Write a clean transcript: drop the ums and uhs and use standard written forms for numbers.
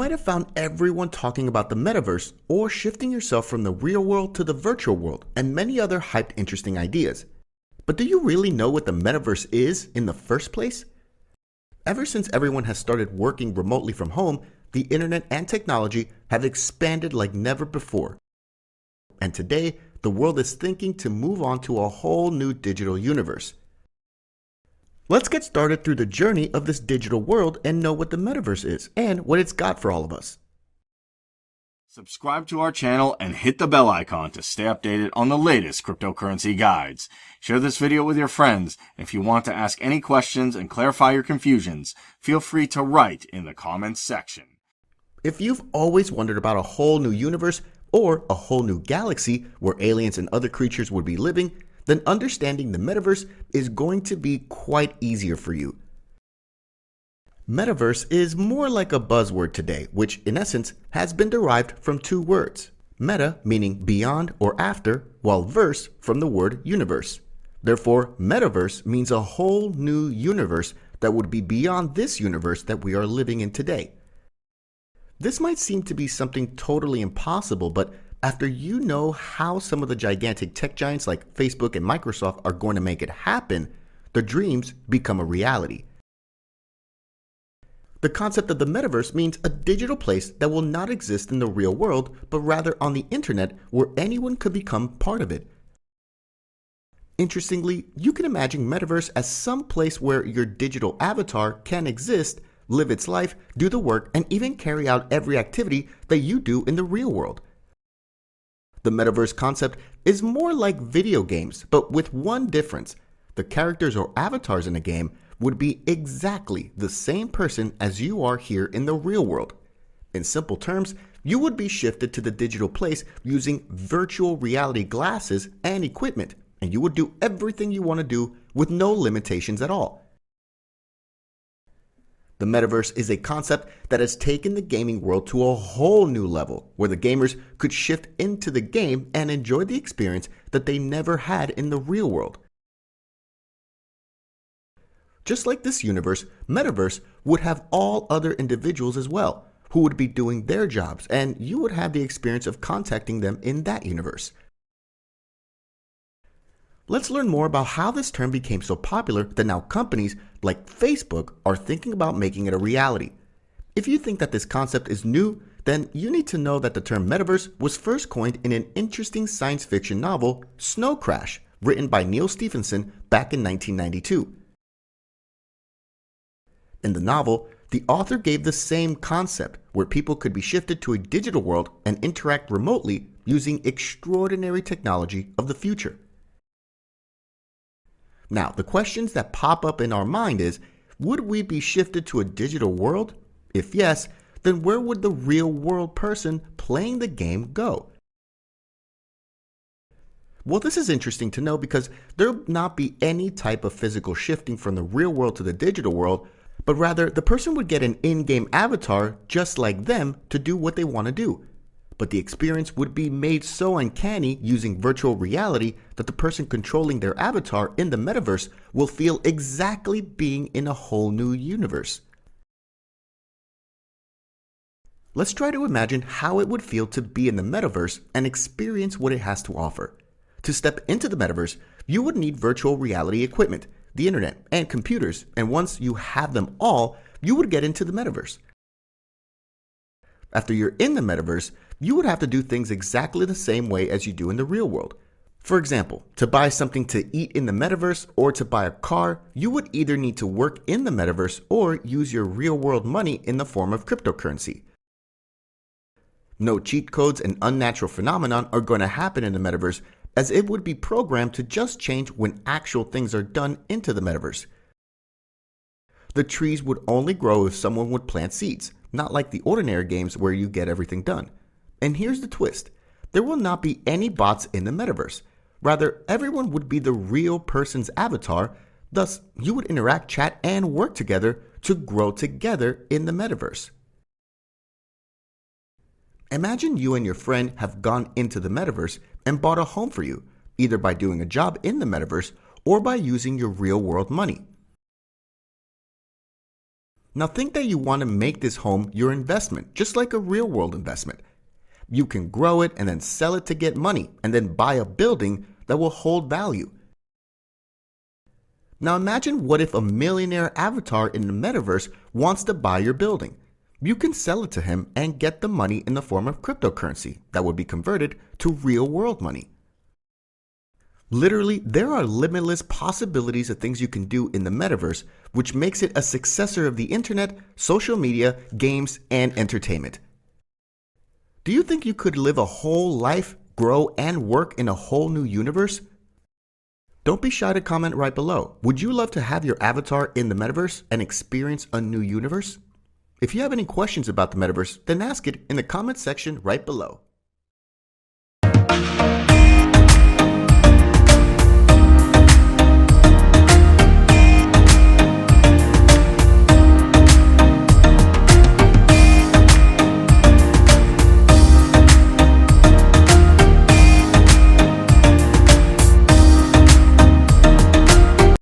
might have found everyone talking about the metaverse or shifting yourself from the real world to the virtual world and many other hyped interesting ideas. But do you really know what the metaverse is in the first place? Ever since everyone has started working remotely from home, the internet and technology have expanded like never before. And today, the world is thinking to move on to a whole new digital universe. Let's get started through the journey of this digital world and know what the metaverse is and what it's got for all of us. Subscribe to our channel and hit the bell icon to stay updated on the latest cryptocurrency guides. Share this video with your friends. If you want to ask any questions and clarify your confusions, feel free to write in the comments section. If you've always wondered about a whole new universe or a whole new galaxy where aliens and other creatures would be living, then understanding the metaverse is going to be quite easier for you. Metaverse is more like a buzzword today, which in essence has been derived from two words. Meta meaning beyond or after, while verse from the word universe. Therefore, metaverse means a whole new universe that would be beyond this universe that we are living in today. This might seem to be something totally impossible, but after you know how some of the gigantic tech giants like Facebook and Microsoft are going to make it happen, the dreams become a reality. The concept of the metaverse means a digital place that will not exist in the real world, but rather on the internet where anyone could become part of it. Interestingly, you can imagine metaverse as some place where your digital avatar can exist, live its life, do the work, and even carry out every activity that you do in the real world. The metaverse concept is more like video games, but with one difference. The characters or avatars in a game would be exactly the same person as you are here in the real world. In simple terms, you would be shifted to the digital place using virtual reality glasses and equipment, and you would do everything you want to do with no limitations at all. The metaverse is a concept that has taken the gaming world to a whole new level, where the gamers could shift into the game and enjoy the experience that they never had in the real world. Just like this universe, metaverse would have all other individuals as well, who would be doing their jobs, and you would have the experience of contacting them in that universe. Let's learn more about how this term became so popular that now companies like Facebook are thinking about making it a reality. If you think that this concept is new, then you need to know that the term metaverse was first coined in an interesting science fiction novel, Snow Crash, written by Neal Stephenson back in 1992. In the novel, the author gave the same concept, where people could be shifted to a digital world and interact remotely using extraordinary technology of the future. Now, the questions that pop up in our mind is, would we be shifted to a digital world? If yes, then where would the real world person playing the game go? Well, this is interesting to know because there will not be any type of physical shifting from the real world to the digital world, but rather the person would get an in-game avatar just like them to do what they want to do. But the experience would be made so uncanny using virtual reality that the person controlling their avatar in the metaverse will feel exactly being in a whole new universe. Let's try to imagine how it would feel to be in the metaverse and experience what it has to offer. To step into the metaverse, you would need virtual reality equipment, the internet, and computers, and once you have them all, you would get into the metaverse. After you're in the metaverse, you would have to do things exactly the same way as you do in the real world. For example, to buy something to eat in the metaverse or to buy a car, you would either need to work in the metaverse or use your real-world money in the form of cryptocurrency. No cheat codes and unnatural phenomenon are going to happen in the metaverse, as it would be programmed to just change when actual things are done into the metaverse. The trees would only grow if someone would plant seeds, not like the ordinary games where you get everything done. And here's the twist. There will not be any bots in the metaverse. Rather, everyone would be the real person's avatar. Thus, you would interact, chat, and work together to grow together in the metaverse. Imagine you and your friend have gone into the metaverse and bought a home for you, either by doing a job in the metaverse or by using your real-world money. Now think that you want to make this home your investment, just like a real world investment. You can grow it and then sell it to get money, and then buy a building that will hold value. Now imagine what if a millionaire avatar in the metaverse wants to buy your building. You can sell it to him and get the money in the form of cryptocurrency that would be converted to real world money. Literally, there are limitless possibilities of things you can do in the metaverse, which makes it a successor of the internet, social media, games, and entertainment. Do you think you could live a whole life, grow, and work in a whole new universe? Don't be shy to comment right below. Would you love to have your avatar in the metaverse and experience a new universe? If you have any questions about the metaverse, then ask it in the comment section right below.